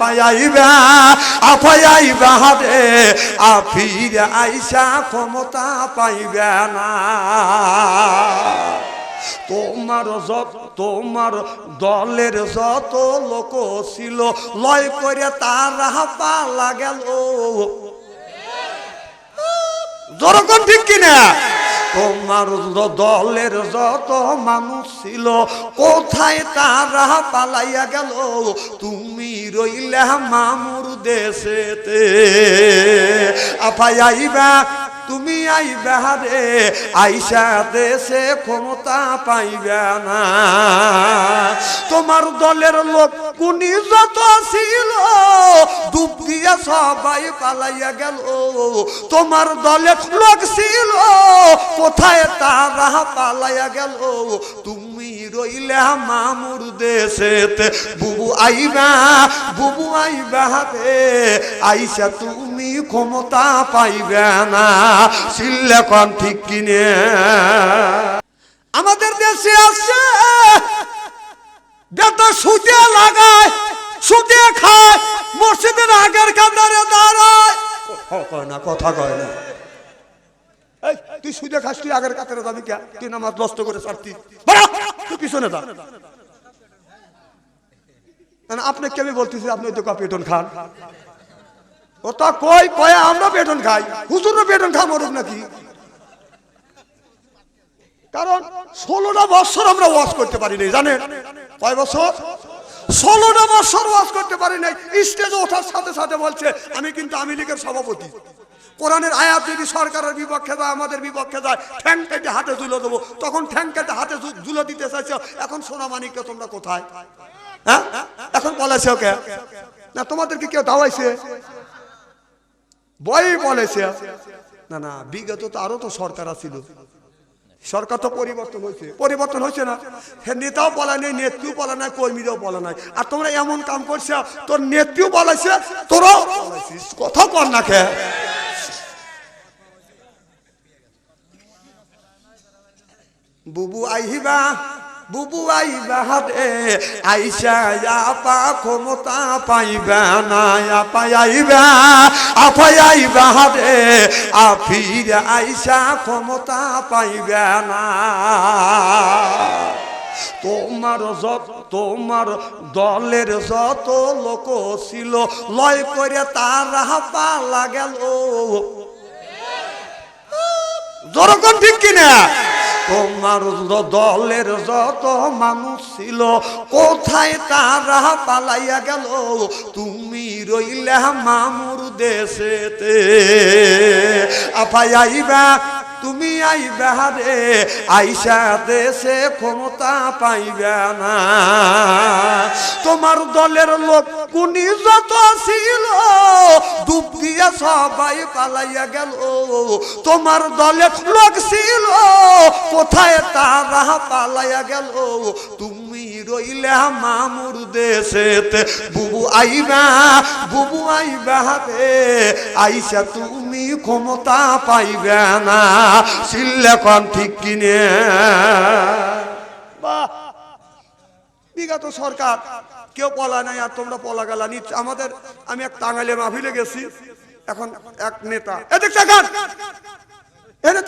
পাইবা আপাইবা রে আফির আইসা ক্ষমতা পাইবে না। তোমার দলের যত লোক ছিল লয় করে তারা পালা গেল। যখন ঠিক কিনা তোমার দলের যত মানুষ ছিল কোথায় তারা পালাইয়া গেল। তুমি রইলে মামুর দেশেতে আইবা তুমি আইবা রে আইসা দেশে ক্ষমতা পাইবে না। তোমার দলের লোক কুনি যত ছিল ডুব দিয়া সবাই পালাইয়া গেল। তোমার দলের লোক ছিল কোথায় তারা পালাইয়া গেল। তুমি রইলে মামুর দেশেতে বুবু আইবা রে আইসা তুমি ক্ষমতা পাইবে না। সিল্লেকন ঠিক কিনে আমাদের দেশে আছে বেটা সুদে লাগায় সুদে খায় মসজিদের আগের কাতারে দাঁড়ায়। কথা কয় না তুই সুদে খাস তুই আগের কাতারে যাবি কে? তুই নামাজ নষ্ট করে ছাড়তি তুই পিছনে যা। আপনি কেমন বলতেছি আপনি তো পেটন খান ওটা কই কয়ে আমরা বেতন খাই হুজুরও বেতন খা মরুক নাকি। কারণ 16টা বছর আমরা ওয়াজ করতে পারি নাই জানেন কয় বছর 16টা বছর ওয়াজ করতে পারি নাই। স্টেজে ওঠার সাথে সাথে বলছে আমি কিন্তু আওয়ামী লীগের সভাপতি। কোরআনের আয়াত যদি সরকারের বিপক্ষে যায় আমাদের বিপক্ষে যায় ঠ্যাং কেটে হাতে তুলে দেবো। তখন ঠ্যাং কেটে হাতে তুলে দিতে চাইছে। এখন সোনামানিককে তোমরা কোথায়? হ্যাঁ এখন বলেছে ওকে না তোমাদেরকে কেউ দাওয়াইছে বই বলেছে না না বিগত তো আরো তো সরকার ছিল। সরকার তো পরিবর্তন হয়েছে না। নেতাও বলা নেই নেত্রীও বলা নাই কর্মীরাও বলা নাই। আর তোমরা এমন কাম করছে তোর নেত্রীও বলাইছে তোরাও কথা কর না খে। বুবু আইবা রে আইসা আপা ক্ষমতা পাইবে না। আইবা রে আফির আইসা ক্ষমতা পাইবে না। তোমার দলের যত লোক ছিল লয় করে তারা পালা গেল। যখন ঠিক কিনা তোমার দলের যত মানুষ ছিল কোথায় তারা পালাইয়া গেল। তুমি রইলে মামুর দেশেতে আইবা তুমি আইবা রে আইসা দেশে ক্ষমতা পাইবে না। তোমার দলের লোক কুনি যত ছিল ডুব দিয়া সবাই পালাইয়া গেল। তোমার দলের লোক ছিল কোথায় তারা পালাইয়া গেল। তুমি রইলে মামুর দেশেতে বুবু আইবা রে আইসা তুমি ক্ষমতা পাইবে না। সিল্লেকন ঠিক কিনে বিগত সরকার কেউ পলা নাই আর তোমরা পলা গেলা নিচ্ছ আমাদের। আমি এক টাঙ্গাইলে মাহফিলে গেছি। এখন এক নেতা এদিক দেখান এনে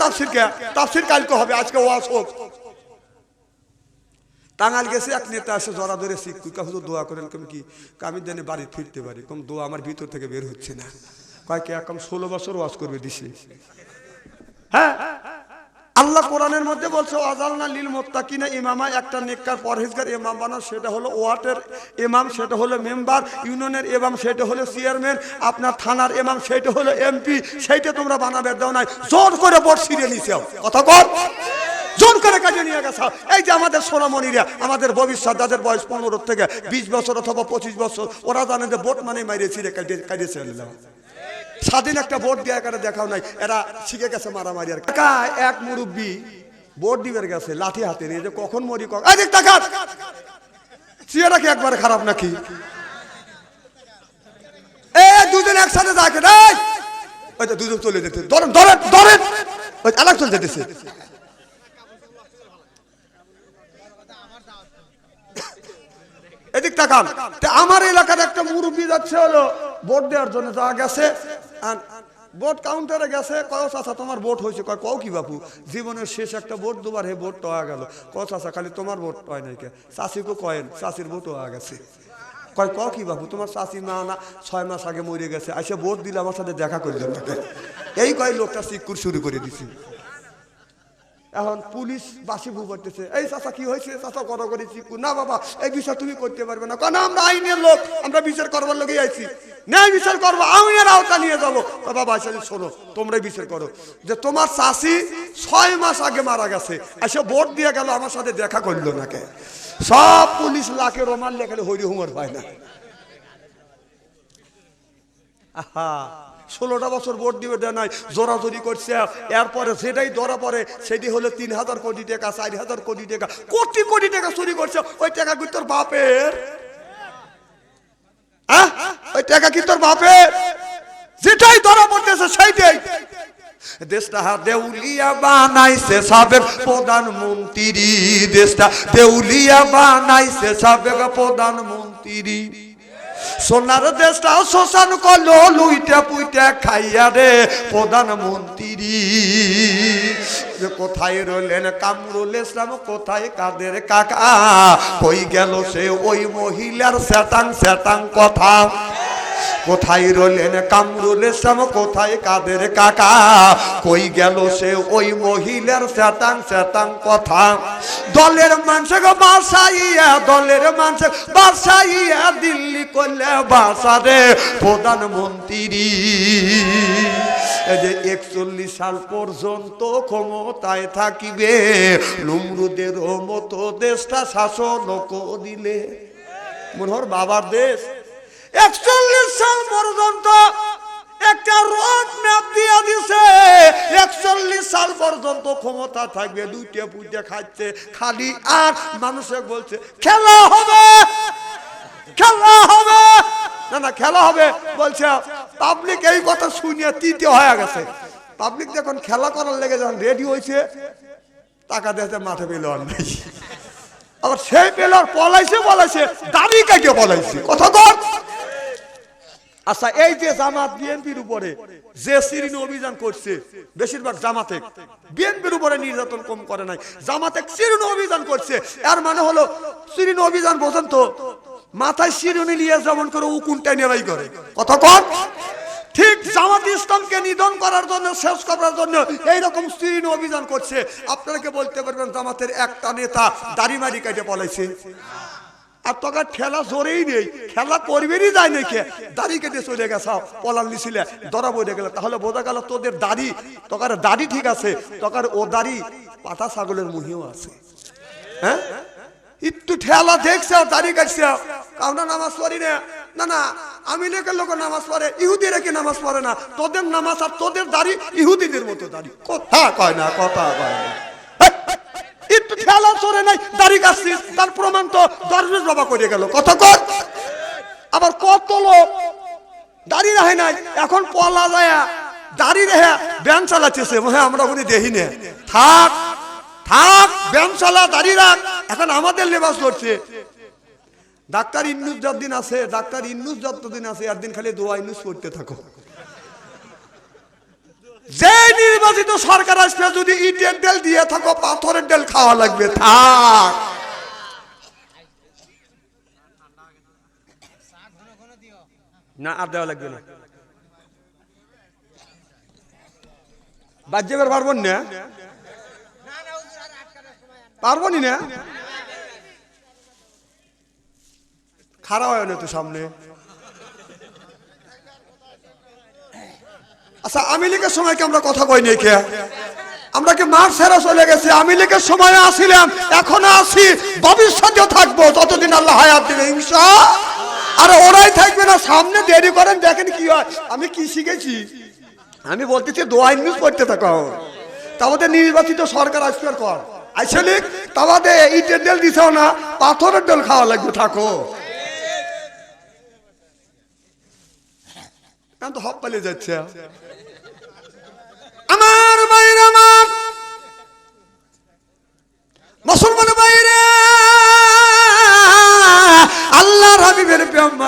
তাফসির কালকে হবে আজকে ওয়াজ হোক। টাঙ্গাইল গেছে এক নেতা এসে জড়া ধরে শিক্ষক হুজুর দোয়া করেন কেমন কি আমি জানি বাড়ি ফিরতে পারি কম দোয়া আমার ভিতর থেকে বের হচ্ছে না। কয়েক এখন 16 বছর ওয়াজ করবে দিছে। হ্যাঁ আল্লাহ কোরআনের মধ্যে বলছে ওয়াজালনা লিল মুত্তাকিনা ইমামা। একটা নেককার পরহেজগার ইমাম বানাও সেটা হলো ওয়ার্ডের ইমাম সেটা হলো মেম্বার, ইউনিয়নের ইমাম সেটা হলো চেয়ারম্যান, আপনার থানার ইমাম সেটা হলো এমপি। সেইটা তোমরা বানাবে দাও নাই জোর করে ভোট ছিঁড়ে নিছে কথা কর জোর করে কাজে নিয়ে গেছে। এই যে আমাদের সোনামণিরা আমাদের ভবিষ্যৎ যাদের বয়স 15 থেকে 20 বছর অথবা 25 বছর ওরা জানে যে ভোট মানে মাইরে ছিঁড়ে কাটিয়েছে স্বাধীন একটা ভোট দেওয়া করে দেখাও নাই। এরা শিখে গেছে মারামারি। আর এক মুরব্বী ভোট দিবের গেছে লাঠি হাতে নিয়ে যে কখন মরি চেয়ারটা কি একবারে খারাপ নাকি? দুজন একসাথে থাকে দুজন চলে যেতে ধরেন আলাক চলে যেতেছে। এদিক টাকা দেখান। আমার এলাকার একটা মুরব্বী যাচ্ছে হলো ভোট দেওয়ার জন্য, যা গেছে ভোট কাউন্টারে গেছে, কয় চাচা তোমার ভোট হয়েছে? কয় কও কি বাপু, জীবনের শেষ একটা ভোট দুবার হে ভোট হয়ে গেল। কয় চাচা খালি তোমার ভোট হয় নাই কে? চাষিকে কয়েন চাষির ভোট হয়ে গেছে। কয় কও কি বাপু, তোমার চাষি মা না 6 মাস আগে মরে গেছে, আইসে ভোট দিলে আমার সাথে দেখা করলেন তাকে। এই কয় লোকটা চিকুর শুরু করে দিছি। এখন পুলিশ বাসি ভু করতেছে, এই চাচা কি হয়েছে? চাচা কত করে চিকু, না বাবা এই বিচার তুমি করতে পারবে না। কেন? আমরা আইনের লোক, আমরা বিচার করবার লোকই আইছি, ন্যায় বিচার করবো, আইনের আওতা নিয়ে যাবো। বাবা আসলে শোনো, তোমরাই বিচার করো যে তোমার চাষি 6 মাস আগে মারা গেছে, এসে ভোট দিয়ে গেল, আমার সাথে দেখা করলো না কে? সব পুলিশ লাখে রোমাল লেখালে হইরি হুমার পায় না। আহা, 16টা বছর ভোট দিবে দেয় নাই, জোরাজোরি করছে। এরপরে যেটাই ধরা পড়ে সেটি হলো 3000 কোটি টাকা, 4000 কোটি টাকা, কোটি কোটি টাকা চুরি করছে। ওই টাকা কি তোর বাপের? ওই টাকা কি তোর বাপের? যেটাই ধরা পড়তেছে সেইটাই। দেশটা দেউলিয়া বানাইছে সাবেক প্রধানমন্ত্রী, দেশটা দেউলিয়া বানাইছে সাবেক প্রধানমন্ত্রী। সোনার দেশটা শ্মশান করলো লুইটা পুইটা খাইয়া রে প্রধানমন্ত্রী। কোথায় রইলেন কামরুল ইসলাম, কোথায় কাদের কাকা? কই গেল সে ওই মহিলার স্যাটাং স্যাটাং কথা? কোথায় রইলেন কামরুল ইসলাম, কোথায় কাদের কাকা? কই গেল সে ওই মহিলার স্যাটাং স্যাটাং কথা? দলের মানুষকে বাসাইয়া, দলের মানুষ বাসাইয়া দিল্লি করলে বাসারে প্রধানমন্ত্রী। এই যে 41 সাল পর্যন্ত ক্ষমতায় থাকিবে, নমরুদের মতো দেশটা শাসন করিলে। মনে হয় বাবার দেশ। 41 সাল পর্যন্ত একটা রোড ম্যাপ দিয়ে দিছে, 41 সাল পর্যন্ত ক্ষমতা থাকবে, দুইটা পুইটা খাচ্ছে খালি। আর মানুষে বলছে খেলা হবে, খেলা হবে, না না খেলা হবে বলছে। পাবলিক এই কথা শুনিয়ে তৃতীয় হয়ে গেছে। পাবলিক যখন খেলা করার লেগে যখন রেডি হয়েছে, টাকা দিতে মাঠে পেলোয়ার নেই। আবার সেই পেলোয়ার পলাইছে দাড়ি কাটিয়ে পলাইছে। কথা কর। আচ্ছা, এই যে জামাত বিএনপির উপরে যে সিরিন অভিযান করছে, বেশিরভাগ জামাতে বিএনপির উপরে নির্যাতন কম করে নাই, জামাতে সিরিন অভিযান করছে। এর মানে হলো সিরিন অভিযান বোঝেন তো, মাথায় সিরিনি নিয়ে যেমন করে উকুনটা নেবাই করে। কথা কর। ঠিক জামাত ইসলামকে নিধন করার জন্য, শেষ করার জন্য এইরকম সিরিন অভিযান করছে। আপনারা কি বলতে পারবেন জামাতের একটা নেতা দাড়ি মারি কাটে পলাইছে? আর তোকে ঠেলা জোরেই নেই, খেলা করবেরই যায় নাকি, দাড়ি কেটে চলে গেছে পলান নিছিলে, ধরা বইতে গেলে। তাহলে বোঝা গেল তোদের দাড়ি, তোকার দাড়ি ঠিক আছে, তোকার ও দাড়ি পাতা ছাগলের মুহিও আছে। হ্যাঁ, একটু ঠেলা দেখছে দাড়ি কাটছে, কাউনা নামাজ পড়ি না। না না, আমি লেখের লোক নামাজ পড়ে, ইহুদিরা কি নামাজ পড়ে না? তোদের নামাজ আর তোদের দাড়ি ইহুদিদের মতো দাড়ি। কথা কয় না, কথা কয় না। একটু ঠেলা চড়ে নাই, দাড়ি কাটছিস, তার প্রমাণ তো দরবেশ বাবা করে গেল। কথা কর। আবার কত লোক দাড়ি রাখে নাই, এখন পলা যায় দাড়ি রেখে ব্যান চালাচ্ছে। হ্যাঁ, আমরা উনি দেখি না। থাক থাক, ব্যান চালা, দাড়ি রাখ। এখন আমাদের লেবাস করছে। ডাক্তার ইন্নুস যতদিন আছে, ডাক্তার ইন্নুস যতদিন আছে, একদিন খালি দোয়া ইন্নুস পড়তে থাকো। যে নির্বাচিত সরকার আসবে, যদি ইটের ডেল দিয়ে থাকো, পাথরের ডেল খাওয়া লাগবে। থাক। না, আর দেওয়া লাগবে না। বাদ যাবার পারবো না, পারবো না। খারাপ হয় না তো সামনে। আচ্ছা, আওয়ামী লীগের সময় কি আমরা কথা কই নাই? কে আমরা কি মার ছেড়ে চলে গেছি? আওয়ামী লীগের সময় আসিলাম, এখনো আছি, ভবিষ্যতেও থাকবো, যতদিন আল্লাহ হায়াত দিবে ইনশাআল্লাহ। আর ওরাই থাকবে না, সামনে দেরি করেন, দেখেন কি হয়। আমি কি শিখেছি? আমি বলতেছি দোয়া ইউজ করতে থাকো। তাদের নির্বাচিত সরকার আসবে কর আসলে, তাদের ইটের ডেল দিছেও না, পাথরের ডেল খাওয়া লাগবে। থাকো। তো হপ পালিয়ে যাচ্ছে। আমার বাইরে, আমার মুসলমান বাইরে, আল্লাহর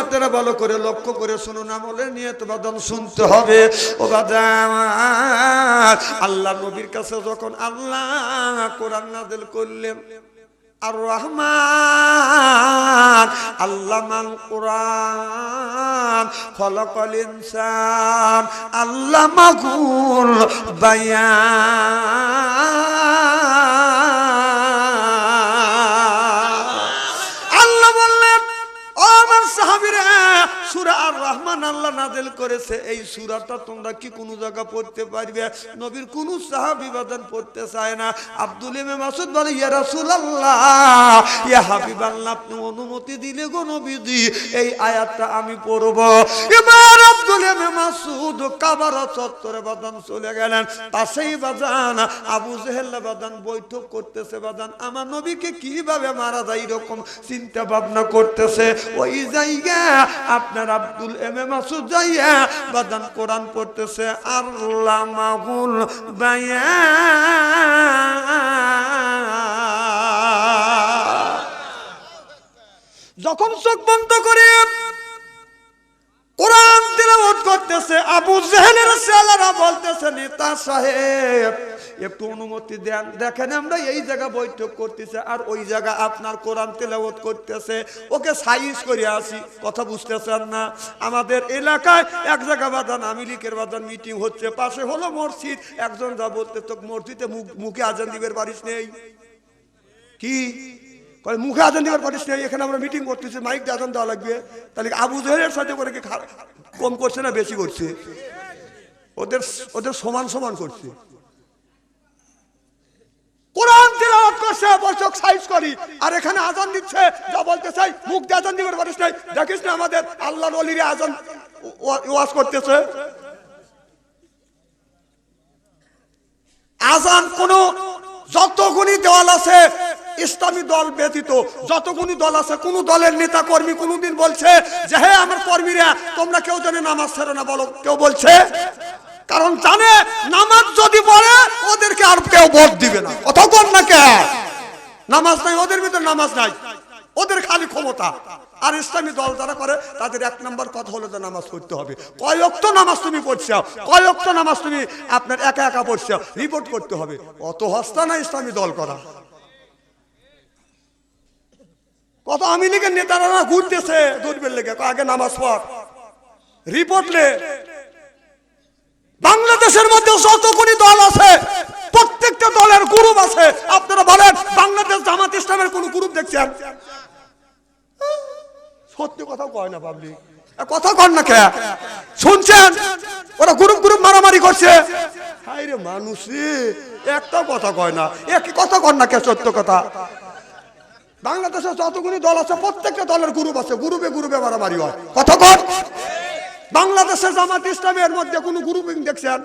আপনারা ভালো করে লক্ষ্য করে শুনুন, আমলের নিয়ত বাদান শুনতে হবে। ও বাদান, আল্লাহ নবীর কাছে যখন আল্লাহ কোরআন নাযিল করলেন, আর রহমান আল্লামাল কোরআন খলাকাল ইনসান আল্লামাহুল বায়ান। আল্লাহ বললেন, ও আমার সাহাবীরা, সূরা আর রহমান আল্লাহ নাযিল করেছে, এই সূরাটা তোমরা কি কোনো জায়গা পড়তে পারবে? নবীর কোন সাহাবী বাদান পড়তে চায় না। আব্দুল ইবনে মাসউদ বলে, ইয়া রাসূলুল্লাহ, ইয়া হাবিবাল্লাহ, আপনি অনুমতি দিলে গো নবীজি এই আয়াতটা আমি পড়ব। এবার আব্দুল ইবনে মাসউদ কাবার চত্বরে বাদান চলে গেলেন। পাশেই বাদান আবু জেহেল বাদান বৈঠক করতেছে। বাদান আমার নবীকে কিভাবে মারা যায় এরকম চিন্তা ভাবনা করতেছে। ওই জায়গা আপনার আব্দুল ইবনে মাসউদ যাইয়া বাদান কোরআন পড়তেছে, আল্লামাহুল বায়ান। যখন চোখ বন্ধ করে কোরআন তিলাওয়াত করতেছে, আবু জেহেলের ছেলেরা বলতেছে, নেতা সাহেব একটু অনুমতি দেন, দেখেন আমরা এই জায়গা বৈঠক করতেছে আর ওই জায়গা আপনার কোরআন তিলাওয়াত করতেছে, ওকে সাইজ করে আসি। কথা বুঝতেছেন না? আমাদের এলাকায় এক জায়গা বাদান আওয়ামী লীগের বাদান মিটিং হচ্ছে, পাশে হলো মসজিদ। একজন যা বলতে, তো মসজিদে মুখে আজান দিবের পারিস নেই কি? মুখে আজান দিবার পারিস নেই, এখানে আমরা মিটিং করতেছি, মাইক দিয়ে আজান দেওয়া লাগবে। তাহলে আবু জেহেলের সাথে করে কি কম করছে না বেশি করছে? ওদের সমান সমান করছে। কোরআন তিলাওয়াত করছে, বলছে সাইজ করি, আর এখানে আজান দিচ্ছে, যা বলতে চাই মুখ দিয়ে আজান দিবার পারিস নাই। দেখিস না আমাদের আল্লাহর ওলিরা আজান ওয়াজ করতেছে। আজান কোন যতগুলি দল আছে ইসলামী দল ব্যতীত, যতগুলি দল আছে, কোন দলের নেতা কর্মী কোনদিন বলছে যে হ্যাঁ আমার কর্মীরা তোমরা কেউ জানে নামাজ ছেড়ে না? বলো, কেউ বলছে? কারণ জানে নামাজ যদি পড়ে ওদেরকে আর কেউ ভোট দিবে না। কতক্ষণ না কে নামাজ নাই, ওদের ভিতরে নামাজ নাই, ওদের খালি ক্ষমতা। আর ইসলামী দল যারা করে তাদের এক নম্বর কথা হলো যে নামাজ পড়তে হবে। কয় ওয়াক্ত নামাজ তুমি পড়ছো, কয় ওয়াক্ত নামাজ তুমি আপনার একা একা পড়ছো, রিপোর্ট করতে হবে। অত হস্তা না ইসলামী দল করা। কত আওয়ামী লীগের নেতারা ঘুরতেছে দূরবের লেগে, আগে নামাজ পড়, রিপোর্ট লে। বাংলাদেশের মধ্যে যতগুলি দল আছে প্রত্যেকটা দলের গ্রুপ আছে। আপনারা বলেন বাংলাদেশ জামাত ইসলামের কোন গ্রুপ দেখছেন? সত্যি কথা কয় না পাবলিক, কথা কন না কে? শুনছেন ওরা গ্রুপ গ্রুপ মারামারি করছে? হাই রে মানুষ, একটা কথা কয় না, একই কথা কন না কে? সত্য কথা। বাংলাদেশে যতগুলি দল আছে প্রত্যেকটা দলের গ্রুপ আছে, গ্রুপে গ্রুপে মারামারি হয়। কথা কন। বাংলাদেশের জামাত ইসলামের মধ্যে কোন গ্রুপিং দেখছেন?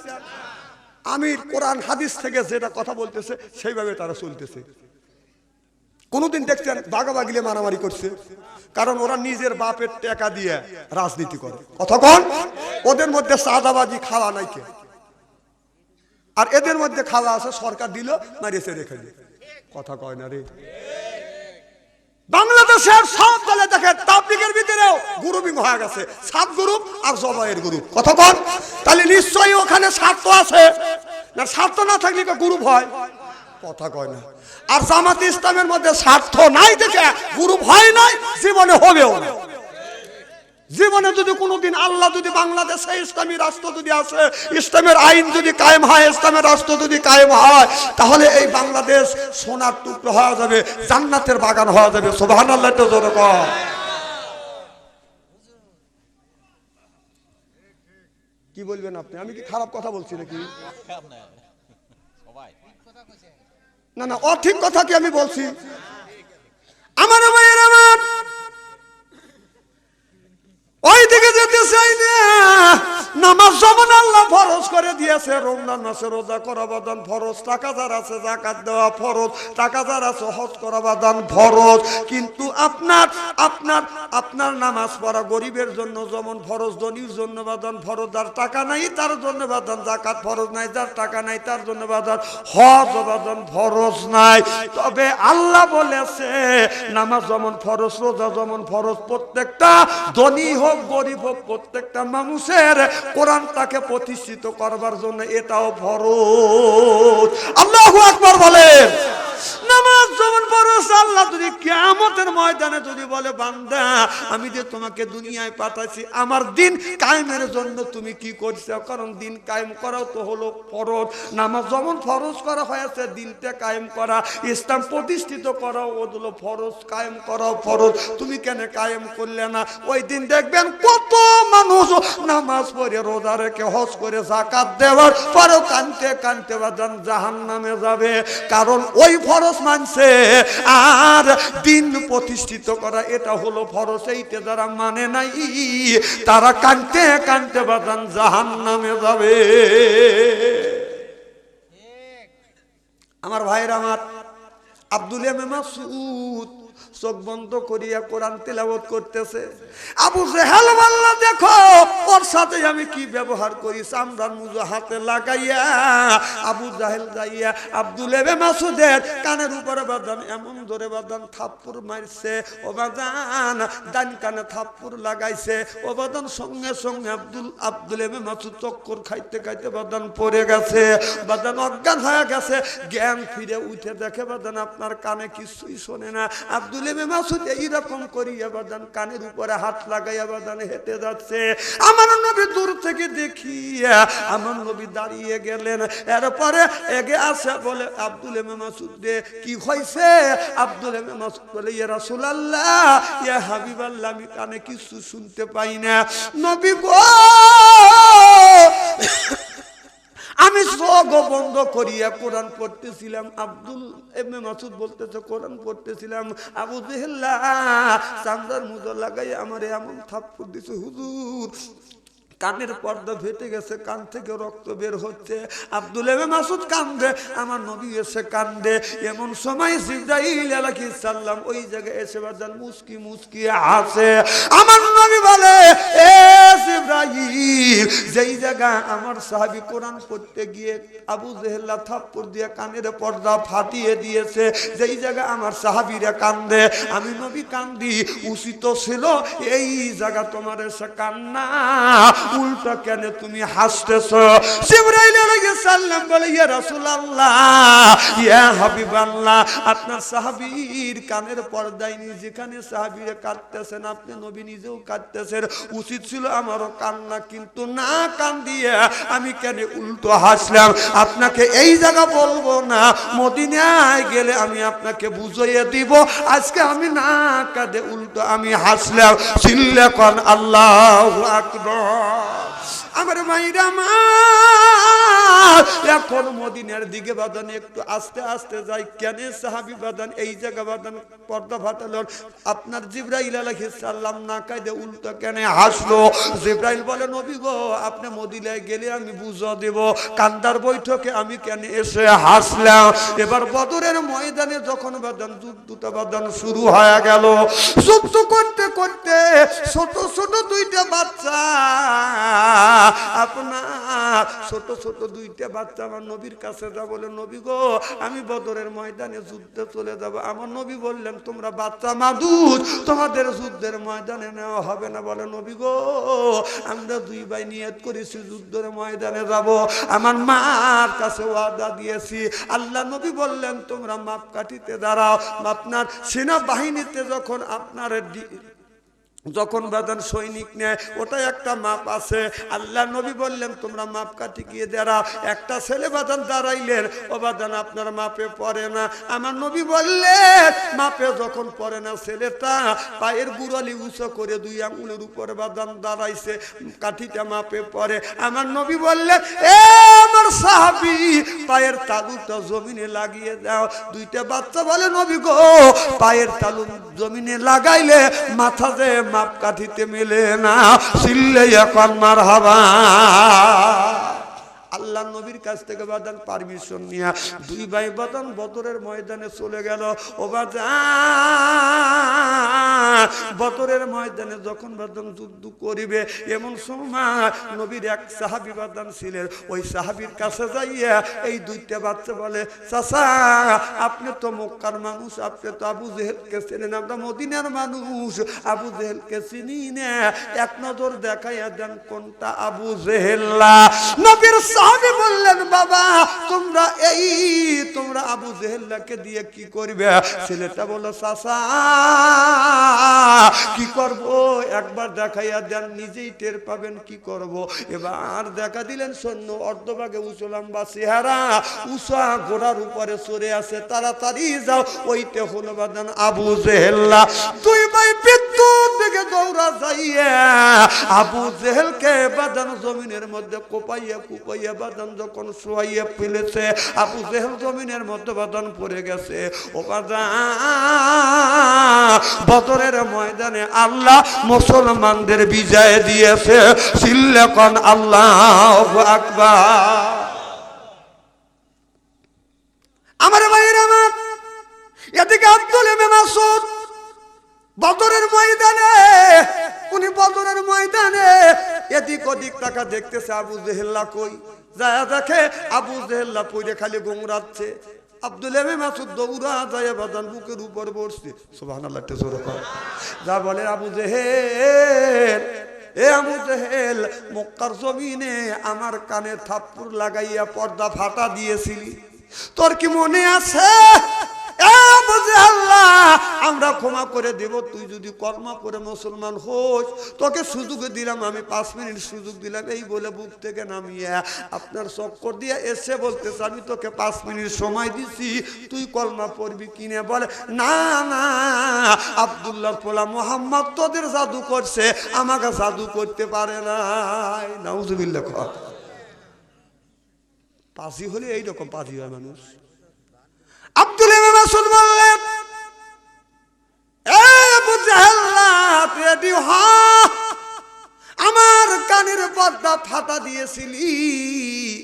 আমি কোরআন হাদিস থেকে যেটা কথা বলতেছে সেইভাবে তারা চলতেছে। কোনদিন দেখছেন বাগাবাগিলে মারামারি করছে? কারণ ওরা নিজের বাপের টাকা দিয়ে রাজনীতি করে। কথা কন। ওদের মধ্যে সাদাবাজি খাওয়া নাই কে, আর এদের মধ্যে খাওয়া আছে, সরকার দিল মারিয়েছে রেখে দিয়ে। কথা কয় না রে। বাংলাদেশের সব দলে দেখেন তাবলীগের ভিতরেও গ্রুপিং হয়ে গেছে, সাত গ্রুপ আর জবাইয়ের গ্রুপ। কথা কন। তাহলে নিশ্চয়ই ওখানে স্বার্থ আছে না? স্বার্থ না থাকলে গ্রুপ হয়? কথা কয় না। আর জামাত ইসলামের মধ্যে স্বার্থ নাই দেখে গ্রুপ হয় নাই, জীবনে হবেও না। জীবনে যদি কোনোদিন আল্লাহ যদি বাংলাদেশে ইসলামী রাষ্ট্র যদি আসে, ইসলামের আইন যদি কায়েম হয়, ইসলামের রাষ্ট্র যদি কায়েম হয়, তাহলে এই বাংলাদেশ সোনার টুকরো হয়ে যাবে, জান্নাতের বাগান হয়ে যাবে। সুবহানাল্লাহ। তো জোরে কও। কি বলবেন আপনি? আমি কি খারাপ কথা বলছি নাকি? না না, অঠিক কথা কি আমি বলছি? আমার ভাইয়ের, আমার ওই দিকে যেতে চাই না, নামাজ যেমন আল্লাহ ফরজ করে দিয়েছে, রমজান মাসে রোজা করা বাদান ফরজ, টাকা যার আছে যাকাত দেওয়া ফরজ, টাকা যার আছে হজ করা বাদান ফরজ। কিন্তু আপনার আপনার আপনার নামাজ পড়া গরিবের জন্য যেমন ফরজ, ধনীর জন্য বাদান ফরজ, যার টাকা নাই তার জন্য বাদান যাকাত ফরজ নাই, যার টাকা নাই তার জন্য বাদান হজ বাদান ফরজ নাই। তবে আল্লাহ বলেছে নামাজ যেমন ফরজ, রোজা যেমন ফরজ, প্রত্যেকটা ধনী হোক গরিব হোক প্রত্যেকটা মানুষের কোরআনটাকে প্রতিষ্ঠিত করবার জন্য এটাও ফরজ। আল্লাহু আকবার বলেন। নামাজ যেমন ফরজ, আল্লাহ যদি কিয়ামতের ময়দানে যদি বলে বান্দা আমি যে তোমাকে দুনিয়ায় পাঠাইছি আমার দিন কায়েমের জন্য তুমি কি করছো, কারণ দিন কায়েম করাও তো হলো ফরজ। নামাজ যেমন ফরজ করা হয়েছে দিনটা কায়েম করা, ইসলাম প্রতিষ্ঠিত করাও হলো ফরজ, কায়েম করাও ফরজ। তুমি কেন কায়েম করলে না? ওই দিন দেখবেন কত মানুষ নামাজ পড়ে রোজা রেখে হজ করে যাকাত দেওয়ার পরেও কানতে কানতে বাজান জাহান্নামে যাবে, কারণ ওই ফরজ মানছে আর দিন প্রতিষ্ঠিত করা এটা হলো ফরজ। এইটা যারা মানে নাই তারা কানতে কানতে বাজান জাহান্নামে যাবে। আমার ভাইরা আমার, আব্দুল্লাহ ইবনে মাসউদ চোখ বন্ধ করিয়া কোরআন তেলাওয়াত করতেছে। আবু জেহেল বলল দেখো ওর সাথে আমি কি ব্যবহার করি, চামড়ার মুজো হাতে লাগাইয়া আবু জাহেল যাইয়া আব্দুল্লাহ ইবনে মাসউদের কানের উপরে বাদান এমন ধরে বাদান থাপ্পড় মারছে। ও বাদান ডান কানে থাপ্পড় লাগাইছে। ও বাদান সঙ্গে সঙ্গে আব্দুল্লাহ ইবনে মাসউদ চক্কর খাইতে খাইতে বাদান পড়ে গেছে, বাদান অজ্ঞান হয়ে গেছে। জ্ঞান ফিরে উঠে দেখে বাদান আপনার কানে কিছুই শোনে না। আব্দুল্লাহ ইবনে মাসউদ এইরকম করিয়া বাদান কানের উপরে হাত লাগাইয়া বাদান হেঁটে যাচ্ছে। আমার নবী দূর থেকে দেখিয়া আমার নবী দাঁড়িয়ে গেলেন। এরপরে এগে আসে বলে আব্দুল্লাহ ইবনে মাসউদ রে কি হইছে? আব্দুল্লাহ ইবনে মাসউদ বলে ইয়া রাসূলুল্লাহ ইয়া হাবিবাল্লাহ আমি কানে কিছু শুনতে পাই না। নবী গো আমি চোখ বন্ধ করিয়া কোরআন পড়তেছিলাম। আব্দুল ইবনে মাসউদ বলতেছে কোরআন পড়তেছিলাম, আবু জেহেল চামড়ার মুজো লাগাই আমারে এমন থাপ্পড় দিছে হুজুর কানের পর্দা ফেটে গেছে, কান থেকে রক্ত বের হচ্ছে। আব্দুল্লাহ ইবনে মাসউদ কান্দে, আমার নবী এসে কান্দে। এমন সময় জিবরাইল আলাইহিস সালাম ওই জায়গায় এসে বাজান মুস্কি মুস্কি হাসে। আমার নবী বলে এ জিবরাইল, যেই জায়গা আমার সাহাবী কোরআন পড়তে গিয়ে আবু জেহেল থাপ্পড় দিয়ে কানের পর্দা ফাটিয়ে দিয়েছে, যেই জায়গা আমার সাহাবীরা কান্দে আমি নবী কান্দি, উচিত ছিল এই জায়গা তোমার এসে কান্না, উল্টা কেন তুমি হাসতেছো? জিবরাইল আলাইহিস সালাম বলে ইয়া রাসূলুল্লাহ ইয়া হাবিবাল্লাহ আপনার সাহাবীর কানের পর্দায় যেখানে সাহাবীরা কাঁদতেছেন আপনি নবী নিজেও কাঁদতেছেন, উচিত ছিল আমারও কান্না, কিন্তু না কান্দিয়ে আমি কেন উল্টো হাসলাম? আপনাকে এই জায়গা বলবো না, মদিনায় গেলে আমি আপনাকে বুঝিয়ে দিব। আজকে আমি না কাঁদে উল্টো আমি হাসলাম। চিল্লা কোন আল্লাহু আকবার। আমার ভাইরা আমার এখন মদিনার দিকে বাদান একটু আস্তে আস্তে যাই। কেন সাহাবী বাদান এই জায়গা বাদান পর্দা ফাটালো? আপনার জিবরাইল আলাইহিস সালাম না কাঁদে উল্টো কেন হাসলো? জিবরাইল বলে নবী গো আপনি মদিনায় গেলে আমি বুঝা দেব, কান্দার বৈঠকে আমি কেন এসে হাসলাম? এবার বদরের ময়দানে যখন বাদান যুদ্ধটা বাদান শুরু হয়ে গেল, যুদ্ধ করতে করতে ছোট ছোট দুইটা বাচ্চা, আপনার ছোট ছোট দুইটা বাচ্চা আমার নবীর কাছে যা বলে নবী গো আমি বদরের ময়দানে যুদ্ধে চলে যাব। আমার নবী বললেন তোমরা বাচ্চা মাদুদ, তোমাদের যুদ্ধের ময়দানে নেওয়া হবে না। বলে নবী গো আমরা দুই ভাই নিয়ত করেছি যুদ্ধের ময়দানে যাব, আমার মার কাছে ওয়াদা দিয়েছি। আল্লাহ নবী বললেন তোমরা মাপ কাঠিতে দাঁড়াও। আপনার সেনাবাহিনীতে যখন আপনার যখন বাদান সৈনিক নেয় ওটা একটা মাপ আছে। আল্লাহ নবী বললেন তোমরা মাপ কাটি গিয়ে দাঁড়াও। একটা ছেলে বাদান দাঁড়াইলেন, ও বাদান আপনার মাপে পড়ে না। আমার নবী বললেন মাপে যখন পড়ে না, ছেলেটা পায়ের গুড়ালি উঁচু করে দুই আঙুলের উপরে বাদান দাঁড়াইছে, কাঠিটা মাপে পড়ে। আমার নবী বললেন এ আমার সাহাবী পায়ের তালুটা জমিনে লাগিয়ে দাও। দুইটা বাচ্চা বলে নবী গো পায়ের তালু জমিনে লাগাইলে মাথা যে মাপ কাঠিতে মেলে না, চিল্লে এখন মারহাবা। আল্লাহ নবীর কাছ থেকে বাদান পারমিশন নিয়ে দুই ভাই বাদান বদরের ময়দানে চলে গেল। ও বাদান বদরের ময়দানে যখন বাদান যুদ্ধ করিবে এমন সময় নবীর এক সাহাবী বাদান ছিলেন। ওই সাহাবীর কাছে যাইয়া এই দুইটা বাচ্চা বলে চাচা আপনি তো মক্কার মানুষ, আপনি তো আবু জেহেলকে চেনেন, আমরা মদিনার মানুষ, আবু জেহেলকে চিনি না, এক নজর দেখাইয়া দেন কোনটা আবু জেহেল্লা। নবীর সাহাবী বললেন বাবা তোমরা আবু জেহেল্লাকে দিয়ে কি করবে? ছেলেটা বলল চাচা কি করব, একবার দেখাইয়া দেন নিজেই টের পাবেন কি করব। এবার দেখা দিলেন সৈন্য অর্ধভাগে উঁচলাম বা চেহারা উষা ঘোড়ার উপরে চড়ে আছে, তাড়াতাড়ি যাও ওইটা হলো বাদান আবু জেহেল্লা। দুই ভাই বিদ্যুৎ থেকে দৌড়া যাইয়া আবু জেহেলকে বাদান জমিনের মধ্যে কোপাইয়া কুপাইয়া বাদান যখন শোয়াইয়া ফেলেছে, আবু জেহেল জমিনের মধ্যে বাদান পড়ে গেছে। ও বাদান বদরের ময়দানে আল্লাহ মুসলমানদের বিজয় দিয়েছে, সিল্লেকন আল্লাহু আকবার। আমার ভাইয়ের আমার এদিকে আব্দুল ইবনে মাসউদ বদরের ময়দানে, উনি বদরের ময়দানে এদিক ওদিক টাকা দেখতেছে আবু জেহেল্লা কই, যায় দেখে আবু জেহেল্লা পড়ে খালি গোংরাচ্ছে। আব্দুল ইবনে মাসউদ দৌড়া যায় বাদান বুকের উপর বসছে, সুবহানাল্লাহ জোরে কর, যা বলে আবু জেহেল এ আবু জেহেল মক্কার জমিনে আমার কানে থাপ্পড় লাগাইয়া পর্দা ফাটা দিয়েছিলি, তোর কি মনে আছে? আমরা ক্ষমা করে দেব, তুই যদি কর্মা করে মুসলমান হোস তোকে সুযোগ দিলাম, আমি 5 মিনিট সুযোগ দিলাম। এই বলে বুক থেকে নামিয়ে আপনার চক্কর দিয়ে এসে বলতেছে আমি তোকে 5 মিনিট সময় দিছি, তুই কলমা পড়বি কিনে? বলে না না আব্দুল্লাহর পোলা মোহাম্মদ তোদের জাদু করছে, আমাকে জাদু করতে পারে নাই। নাউজুবিল্লাহ। পাজি হলে এইরকম পাজি হয় মানুষ। আব্দুল ইবনে মাসউদ বললেন এ আবু জাহেল্লা তুই আমার কানের পর্দা ফাটা দিয়েছিলি,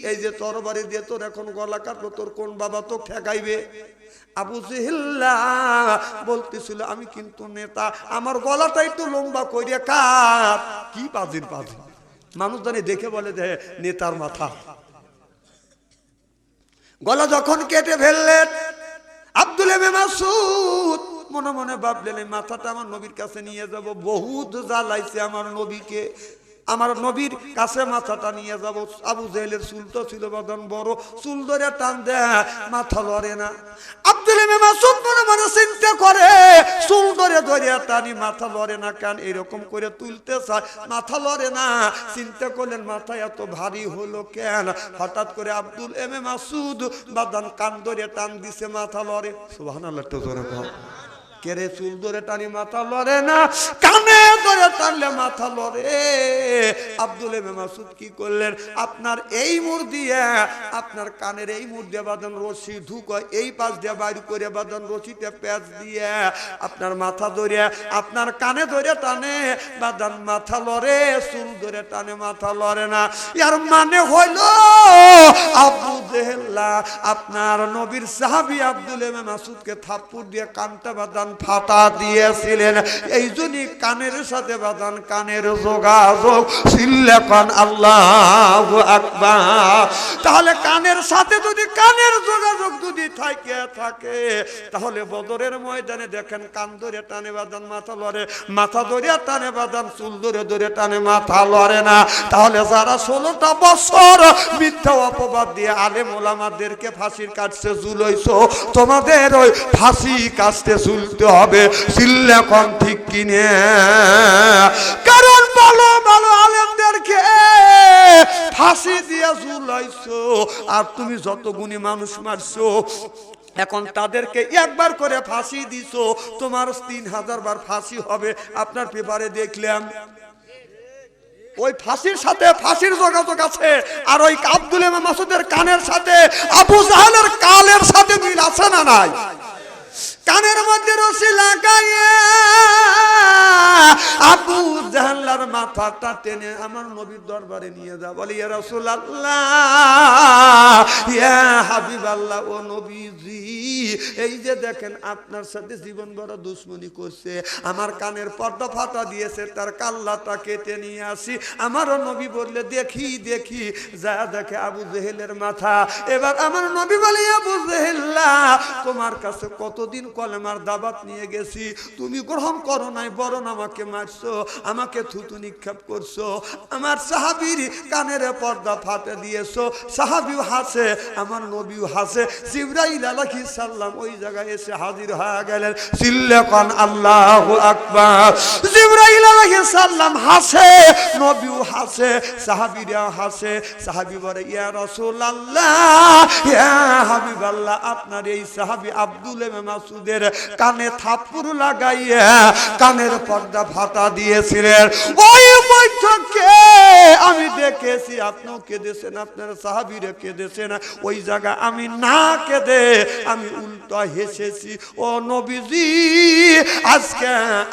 এই যে তরবারি দিয়ে তোর এখন গলা কাটলো, তোর কোন বাবা তো ঠেকাইবে? আবু জেহেল্লা বলতেছিল আমি কিন্তু নেতা, আমার গলাটা একটু লম্বা করিয়া কাট। কি পাজির পাজি মানুষ জানি দেখে বলে যে নেতার মাথা। গলা যখন কেটে ফেললেন আব্দুল ইবনে মাসউদ মনে মনে ভাবলেন এই মাথাটা আমার নবীর কাছে নিয়ে যাব, বহুত জ্বালাইছে আমার নবীকে, আমার নবীর কাছে মাথাটা নিয়ে যাব। আবু জেহেলের চুল তো ছিল বাদান বড়, চুল ধরে টান দেয় মাথা লড়ে না। আব্দুল ইবনে মাসউদ মনে মনে চিন্তা করে চুল ধরে ধরে টানি মাথা লড়ে না কেন, এরকম করে তুলতে চায় মাথা লড়ে না। চিন্তা করলেন মাথা এত ভারী হলো কেন? হঠাৎ করে আব্দুল ইবনে মাসউদ বাদান কান ধরে টান দিছে, মাথা লড়ে। সুবহানাল্লাহ তো জোরে বল। কেরে চুল ধরে টানি মাথা লড়ে না, কানে ধরে টানলে মাথা লড়ে। আব্দুল ইবনে মাসউদ কি করলেন? আপনার এই মুড় দিয়ে আপনার কানের এই মুড় দিয়ে বাঁধান রশি ঢুকয়, এই পাশ দিয়ে বাইর করে বাঁধান রশিতে প্যাঁচ দিয়ে আপনার মাথা ধরে আপনার কানে ধরে টানে বাঁধান মাথা লড়ে, চুল ধরে টানে মাথা লড়ে না। এর মানে হইল আবু জেহেল্লা আপনার নবীর সাহাবী আব্দুল ইবনে মাসউদকে থাপ্পড় দিয়ে কানটা বাঁধান ফাটা দিয়েছিলেন। এই জন্যই কানের সাথে বাঁধান কানের যোগাযোগ, সিল্লেকন আল্লাহু আকবার। তাহলে কানের সাথে যদি কানের যোগাযোগ যদি থাকে তাহলে বদরের ময়দানে দেখেন কান ধরে টানে বাঁধান মাথা লড়ে, মাথা ধরে টানে বাঁধান চুল ধরে ধরে টানে মাথা লড়ে না। তাহলে যারা 16টা বছর মিথ্যা অপবাদ দিয়ে আলেম ওলামাদেরকে ফাঁসির কাটতে ঝুলাইছো, তোমাদের ওই ফাঁসি কাটতে ঝুলতে হবে, সিল্লেকন ঠিক কিনে। কারণ ভালো ভালো আলেমদেরকে ফাঁসি দিয়ে ঝুলাইছো, আর তুমি যত গুণী মানুষ মারছো এখন তাদেরকে একবার করে ফাঁসি দিছো, তোমার 3000 বার ফাঁসি হবে। আপনার পেপারে দেখলাম ওই ফাঁসির সাথে ফাঁসির যোগাযোগ আছে, আর ওই আব্দুল ইমাম মাসুদের কানের সাথে আবু জাহেলের কালের সাথে মিল আছে না নাই? কানের মধ্যে রশি লাগাইয়া আবু জাহলার মাথাটা টেনে আমার নবীর দরবারে নিয়ে যা, বলি ইয়া রাসূলুল্লাহ, ইয়া হাবিবাল্লাহ, ও নবীজি, এই যে দেখেন আপনার সাথে জীবন বড় দুশ্মনী করছে, আমার কানের পর্দা ফাটা দিয়েছে, তার কাল্লাটা কেটে নিয়ে আসি। আমারও নবী বললে দেখি দেখি, যা দেখে আবু জেহেলের মাথা। এবার আমার নবী বলে, আবু জেহেল্লা, তোমার কাছে কতদিন কলেমার দাবাত নিয়ে গেছি, তুমি গ্রহণ করো নাই, বরং আমাকে মারছো, আমাকে থুতু নিক্ষেপ করছো, আমার সাহাবীর কানের পর্দা ফাটে দিয়েছো। সাহাবীও হাসে, আমার নবীও হাসে। জিবরাইল আলাইহিস সালাম ওই জায়গায় এসে হাজির হয়ে গেলেন। সিল্লাকান আল্লাহু আকবার। জিবরাইল আলাইহিস সালাম হাসে, নবীও হাসে, সাহাবীরা হাসে। সাহাবী বলে, ইয়া রাসূলুল্লাহ, ইয়া হাবিবাল্লাহ, আপনার এই সাহাবী আব্দুল ইমাম মাসুদের কানে থাপ্পড় লাগাইয়া কানের পর্দা ফাটা দিয়েছিলেন। ওই বৈঠকে আমি দেখেছি, আপনিও কেঁদেছেন, আপনার সাহাবীরা কেঁদেছেন, ওই জায়গা আমি না কেঁদে আমি উল্টো হেসেছি। ও নবীজি, আজকে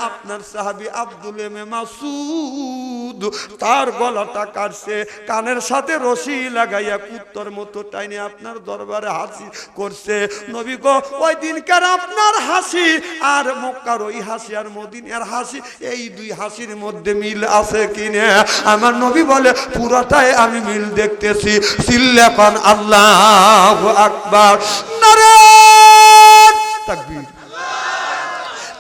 আপনার সাহাবী আব্দুল ইমাম মাসুদ তার গলাটা কাটছে, কানের সাথে রশি লাগাইয়া কুত্তর মতো টাইনে আপনার দরবারে হাসি করছে। নবী গো, ওই দিনকার আপনার হাসি আর মক্কার ওই হাসি আর মদিনার হাসি, এই দুই হাসির মধ্যে মিল আছে কিনা? আমার নবী বলে, পুরোটাই আমি মিল দেখতেছি। সিল্লাকান আল্লাহু আকবার, নারে তাকবীর।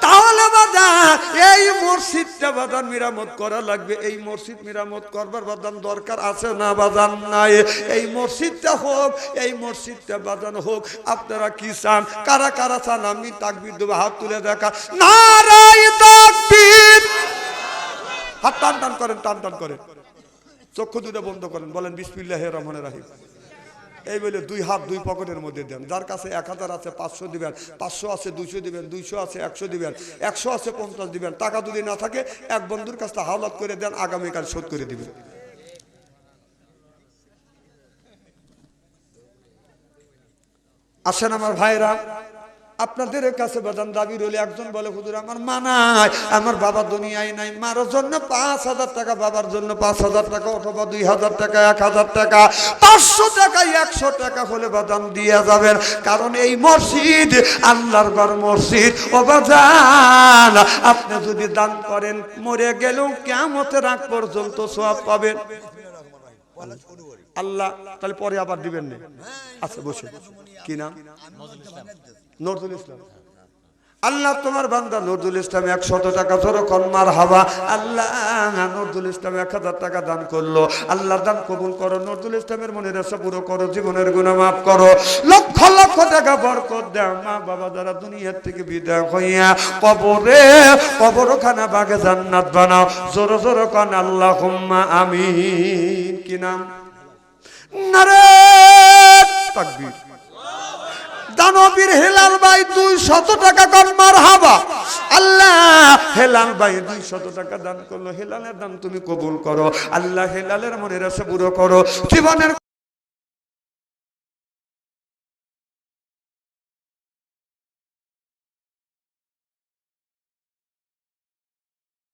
তাহলে বাজান এই মসজিদটা বাজান মেরামত করা লাগবে। এই মসজিদ মেরামত করবার বাজান দরকার আছে না বাজান? নাই। এই মসজিদটা হোক, এই মসজিদটা বাজান হোক। আপনারা কি চান? কারা কারা চান? আমি তাকবীর দেবো, হাত তুলে দেখা। নারায়ে তাকবীর। হাত টান টান করেন, টান টান করেন, চক্ষু দুটো বন্ধ করেন, বলেন বিসমিল্লাহির রহমানির রহিম। এই বলে দুই হাত দুই পকেটের মধ্যে দেন। যার কাছে 1000 আছে 500 দিবেন, 500 আছে 200 দিবেন, 200 আছে 100 দিবেন, 100 আছে 50 দিবেন। টাকা যদি না থাকে এক বন্ধুর কাছে হাওলাত করে দেন, আগামীকাল শোধ করে দিবেন। আসেন আমার ভাইরা, আপনাদের কাছে বাজান দাবি রইলে, একজন বলে, হুজুর আমার মা নাই, আমার বাবা দুনিয়ায় নাই, মার জন্য 5000 টাকা, বাবার জন্য 5000 টাকা, অথবা 2000 টাকা, 1000 টাকা, 500 টাকা, 100 টাকা হলে বাজান দিয়ে যাবেন। কারণ এই মসজিদ আল্লাহর ঘর মসজিদ। ও বাজান, আপনি যদি দান করেন, মরে গেলেও কিয়ামতের আগ পর্যন্ত সওয়াব পাবেন। আল্লাহ তাহলে পরে আবার দিবেন না। আচ্ছা বসে, কি নাম? নজরুল ইসলাম। আল্লাহ তোমার বান্দা নজরুল ইসলাম 100 টাকা যখন মারহাবা। আল্লাহ নজরুল ইসলাম 1000 টাকা দান করলো। আল্লাহ দান কবুল করো, নজরুল ইসলামের মনের আশা পুরো করো, জীবনের গুনাহ মাফ করো, লক্ষ লক্ষ টাকা বরকত দাও। মা বাবা যারা দুনিয়া থেকে বিদায় হইয়া কবরে, কবরখানা বাগে জান্নাত বানাও। জোরে জোরে কোন আল্লাহুম্মা আমিন। কি নাম? নারে তাকবীর। দানবীর হেলাল ভাই 200 টাকা কর মারহাবা। আল্লাহ হেলাল ভাই 200 টাকা দান করলো, হেলালের দান তুমি কবুল করো। আল্লাহ হেলালের মনের আশা পুরো করো, জীবনের